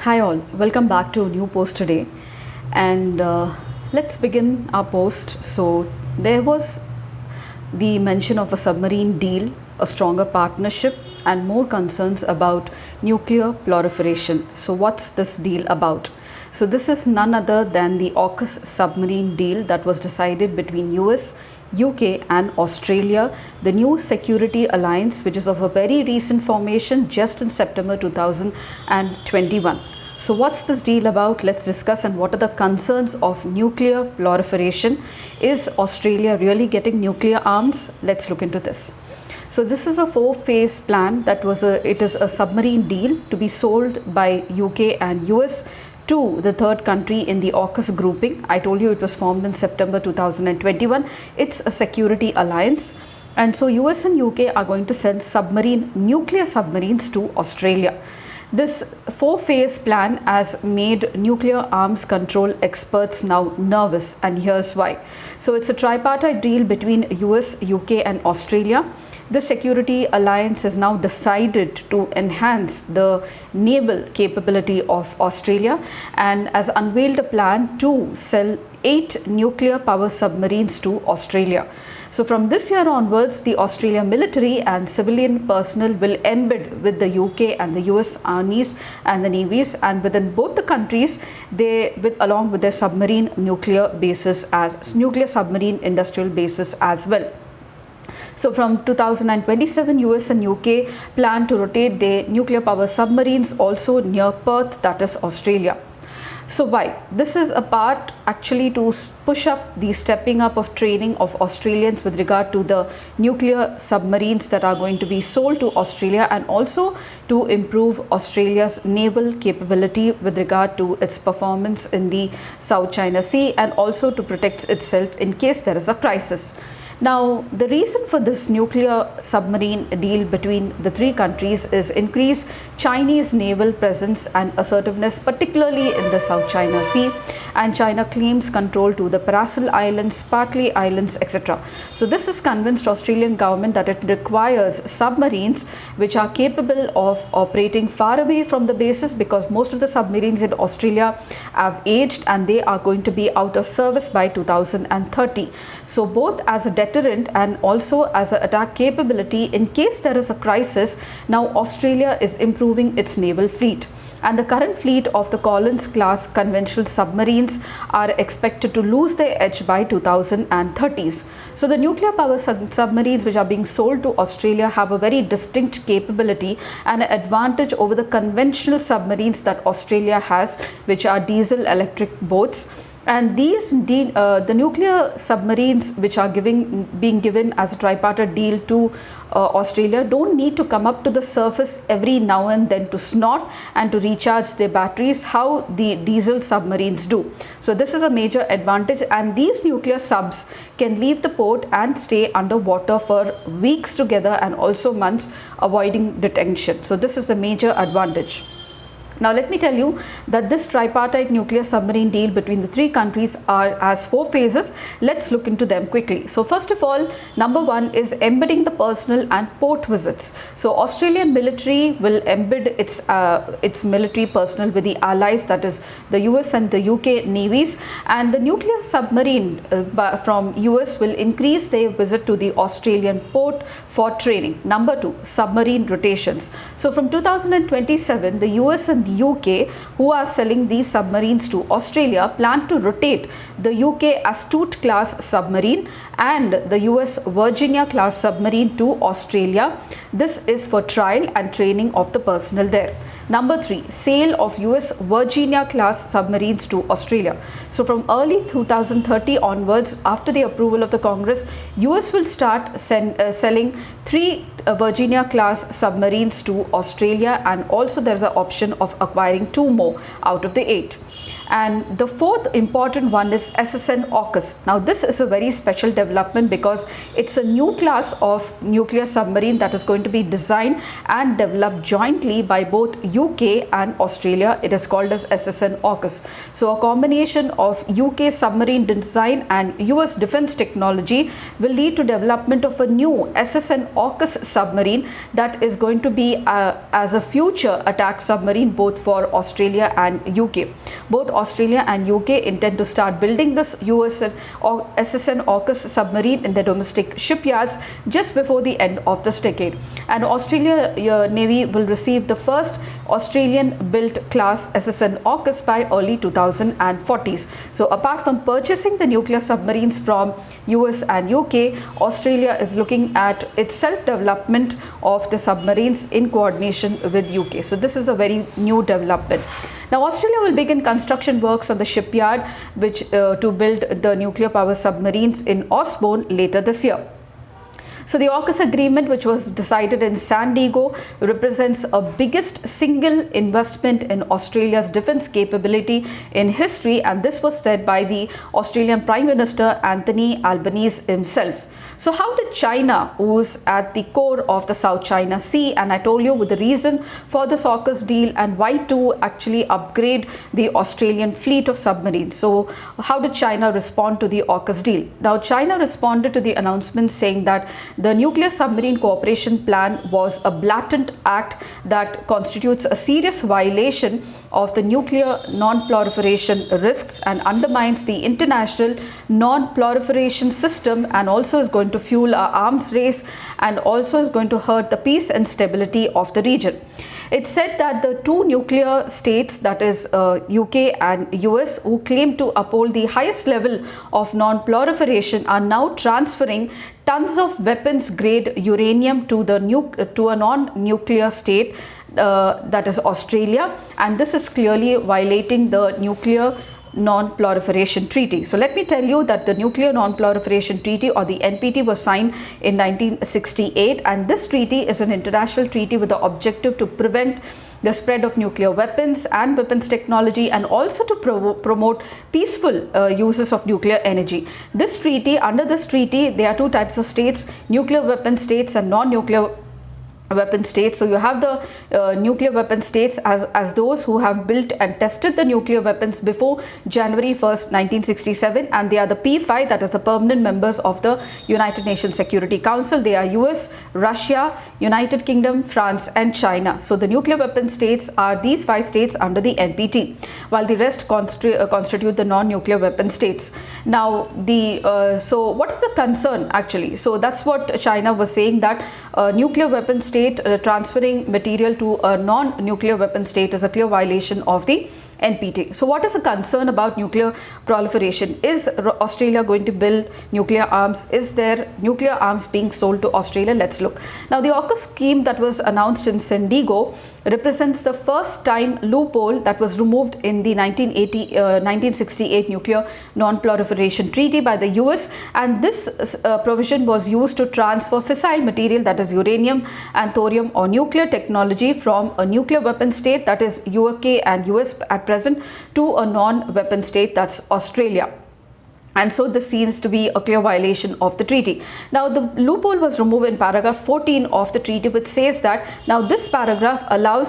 Hi all, welcome back to a new post today, and let's begin our post. So there was the mention of a submarine deal, a stronger partnership, and more concerns about nuclear proliferation. So what's this deal about? So this is none other than the AUKUS submarine deal that was decided between US, UK and Australia, the new security alliance, which is of a very recent formation just in September 2021. So what's this deal about? Let's discuss. And what are the concerns of nuclear proliferation? Is Australia really getting nuclear arms? Let's look into this. So this is a 4-phase plan it is a submarine deal to be sold by UK and US to the third country in the AUKUS grouping. I told you it was formed in September 2021. It's a security alliance. And so US and UK are going to send nuclear submarines to Australia. This 4-phase plan has made nuclear arms control experts now nervous, and here's why. So it's a tripartite deal between US, UK and Australia. The security alliance has now decided to enhance the naval capability of Australia and has unveiled a plan to sell 8 nuclear power submarines to Australia. So from this year onwards, the Australian military and civilian personnel will embed with the UK and the US armies and the navies, and within both the countries, along with their submarine nuclear submarine industrial bases as well. So from 2027, US and UK plan to rotate their nuclear power submarines also near Perth, that is Australia. So why? This is a part actually to push up the stepping up of training of Australians with regard to the nuclear submarines that are going to be sold to Australia, and also to improve Australia's naval capability with regard to its performance in the South China Sea, and also to protect itself in case there is a crisis. Now, the reason for this nuclear submarine deal between the three countries is increased Chinese naval presence and assertiveness, particularly in the South China Sea, and China claims control to the Paracel Islands, Spratly Islands, etc. So this has convinced Australian government that it requires submarines which are capable of operating far away from the bases, because most of the submarines in Australia have aged and they are going to be out of service by 2030. So both as a deterrent and also as an attack capability in case there is a crisis, now Australia is improving its naval fleet. And the current fleet of the Collins class conventional submarines are expected to lose their edge by 2030s. So the nuclear power submarines which are being sold to Australia have a very distinct capability and an advantage over the conventional submarines that Australia has, which are diesel electric boats. And the nuclear submarines which are being given as a tripartite deal to Australia don't need to come up to the surface every now and then to snort and to recharge their batteries how the diesel submarines do. So this is a major advantage, and these nuclear subs can leave the port and stay underwater for weeks together and also months, avoiding detection. So this is the major advantage. Now let me tell you that this tripartite nuclear submarine deal between the three countries has 4 phases. Let's look into them quickly. So first of all, number 1 is embedding the personnel and port visits. So Australian military will embed its military personnel with the allies, that is the US and the UK navies, and the nuclear submarine from US will increase their visit to the Australian port for training. Number 2, submarine rotations. So from 2027, the US and the UK, who are selling these submarines to Australia, plan to rotate the UK Astute class submarine and the US Virginia class submarine to Australia. This is for trial and training of the personnel there. Number 3, sale of US Virginia class submarines to Australia. So from early 2030 onwards, after the approval of the Congress, US will start selling 3 Virginia class submarines to Australia, and also there is an option of acquiring 2 more out of the 8. And the 4th important one is SSN AUKUS. Now this is a very special development because it's a new class of nuclear submarine that is going to be designed and developed jointly by both UK and Australia. It is called as SSN AUKUS. So a combination of UK submarine design and US defense technology will lead to development of a new SSN AUKUS submarine that is going to be as a future attack submarine both both for Australia and UK. Both Australia and UK intend to start building this SSN AUKUS submarine in their domestic shipyards just before the end of this decade. And Australia Navy will receive the first Australian-built class SSN AUKUS by early 2040s. So apart from purchasing the nuclear submarines from US and UK, Australia is looking at its self-development of the submarines in coordination with UK. So this is a very new development. Now Australia will begin construction works on the shipyard to build the nuclear power submarines in Osborne later this year. So the AUKUS agreement, which was decided in San Diego, represents a biggest single investment in Australia's defence capability in history, and this was said by the Australian Prime Minister Anthony Albanese himself. So how did China, who's at the core of the South China Sea, and I told you with the reason for this AUKUS deal and why to actually upgrade the Australian fleet of submarines. So how did China respond to the AUKUS deal? Now China responded to the announcement saying that the nuclear submarine cooperation plan was a blatant act that constitutes a serious violation of the nuclear non-proliferation risks and undermines the international non-proliferation system, and also is going to fuel our arms race and also is going to hurt the peace and stability of the region. It said that the two nuclear states, that is UK and US, who claim to uphold the highest level of non-proliferation, are now transferring tons of weapons grade uranium to a non-nuclear state, that is Australia, and this is clearly violating the nuclear non-proliferation treaty. So let me tell you that the nuclear non-proliferation treaty, or the NPT, was signed in 1968, and this treaty is an international treaty with the objective to prevent the spread of nuclear weapons and weapons technology, and also to promote peaceful uses of nuclear energy. This treaty, under this treaty, there are two types of states: nuclear weapon states and non-nuclear weapon states. So you have the nuclear weapon states as those who have built and tested the nuclear weapons before January 1st, 1967, and they are the P5, that is the permanent members of the United Nations Security Council. They are US, Russia, United Kingdom, France and China. So the nuclear weapon states are these 5 states under the NPT, while the rest constitute the non-nuclear weapon states. Now so what is the concern actually? So that's what China was saying, that nuclear weapon state transferring material to a non-nuclear weapon state is a clear violation of the NPT. So what is the concern about nuclear proliferation? Is Australia going to build nuclear arms? Is there nuclear arms being sold to Australia? Let's look. Now the AUKUS scheme that was announced in San Diego represents the first time loophole that was removed in the 1968 nuclear non-proliferation treaty by the US, and this provision was used to transfer fissile material, that is uranium and thorium, or nuclear technology from a nuclear weapon state, that is UK and US at present, to a non-weapon state, that's Australia. And so this seems to be a clear violation of the treaty. Now the loophole was removed in paragraph 14 of the treaty, which says that now this paragraph allow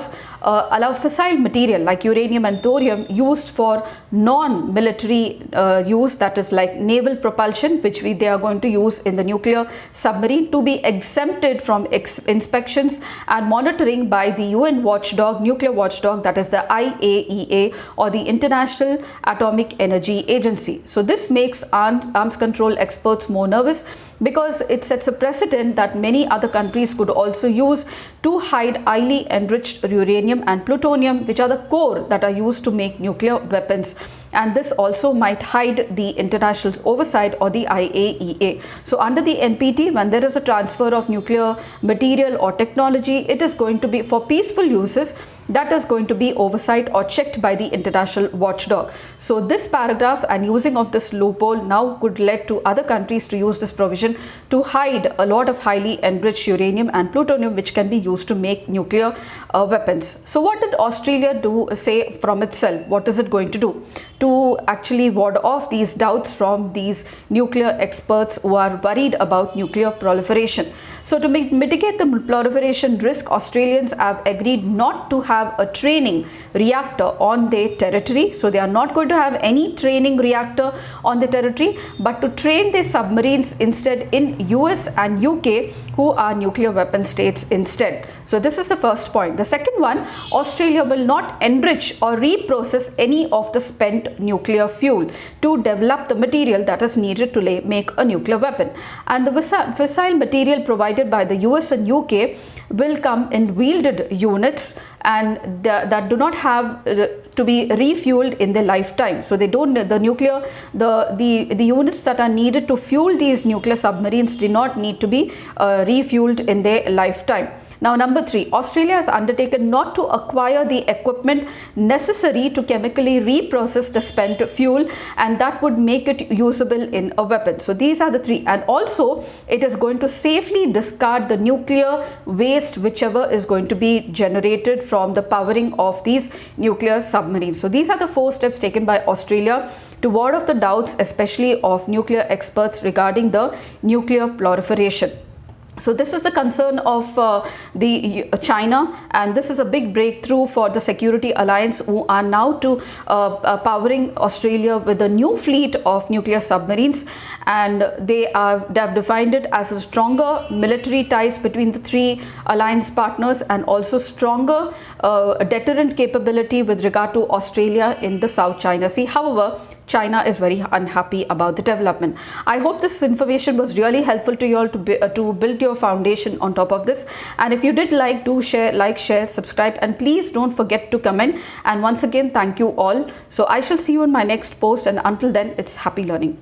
fissile material like uranium and thorium used for non-military use, that is like naval propulsion, which they are going to use in the nuclear submarine, to be exempted from inspections and monitoring by the UN watchdog, nuclear watchdog, that is the IAEA, or the International Atomic Energy Agency. So this makes arms control experts more nervous, because it sets a precedent that many other countries could also use to hide highly enriched uranium and plutonium, which are the core that are used to make nuclear weapons, and this also might hide the international oversight, or the IAEA. So under the NPT, when there is a transfer of nuclear material or technology, it is going to be for peaceful uses, that is going to be oversight or checked by the international watchdog. So this paragraph and using of this loophole now could lead to other countries to use this provision to hide a lot of highly enriched uranium and plutonium, which can be used to make nuclear weapons. So what did Australia say from itself? What is it going to do to actually ward off these doubts from these nuclear experts who are worried about nuclear proliferation? So to mitigate the proliferation risk, Australians have agreed not to have have a training reactor on their territory. So they are not going to have any training reactor on the territory, but to train their submarines instead in US and UK, who are nuclear weapon states instead. So this is the first point. The second one, Australia will not enrich or reprocess any of the spent nuclear fuel to develop the material that is needed to make a nuclear weapon. And the fissile material provided by the US and UK will come in wielded units, and that do not have to be refueled in their lifetime. So they don't, the units that are needed to fuel these nuclear submarines do not need to be refueled in their lifetime. Now, number 3, Australia has undertaken not to acquire the equipment necessary to chemically reprocess the spent fuel, and that would make it usable in a weapon. So these are the 3, and also it is going to safely discard the nuclear waste whichever is going to be generated from the powering of these nuclear submarines. So these are the 4 steps taken by Australia to ward off the doubts, especially of nuclear experts, regarding the nuclear proliferation. So this is the concern of the China, and this is a big breakthrough for the Security Alliance, who are now powering Australia with a new fleet of nuclear submarines, and they have defined it as a stronger military ties between the 3 alliance partners, and also stronger deterrent capability with regard to Australia in the South China Sea. However, China is very unhappy about the development. I hope this information was really helpful to you all to build your foundation on top of this. And if you did like, do share, share, subscribe, and please don't forget to comment. And once again, thank you all. So I shall see you in my next post, and until then, it's happy learning.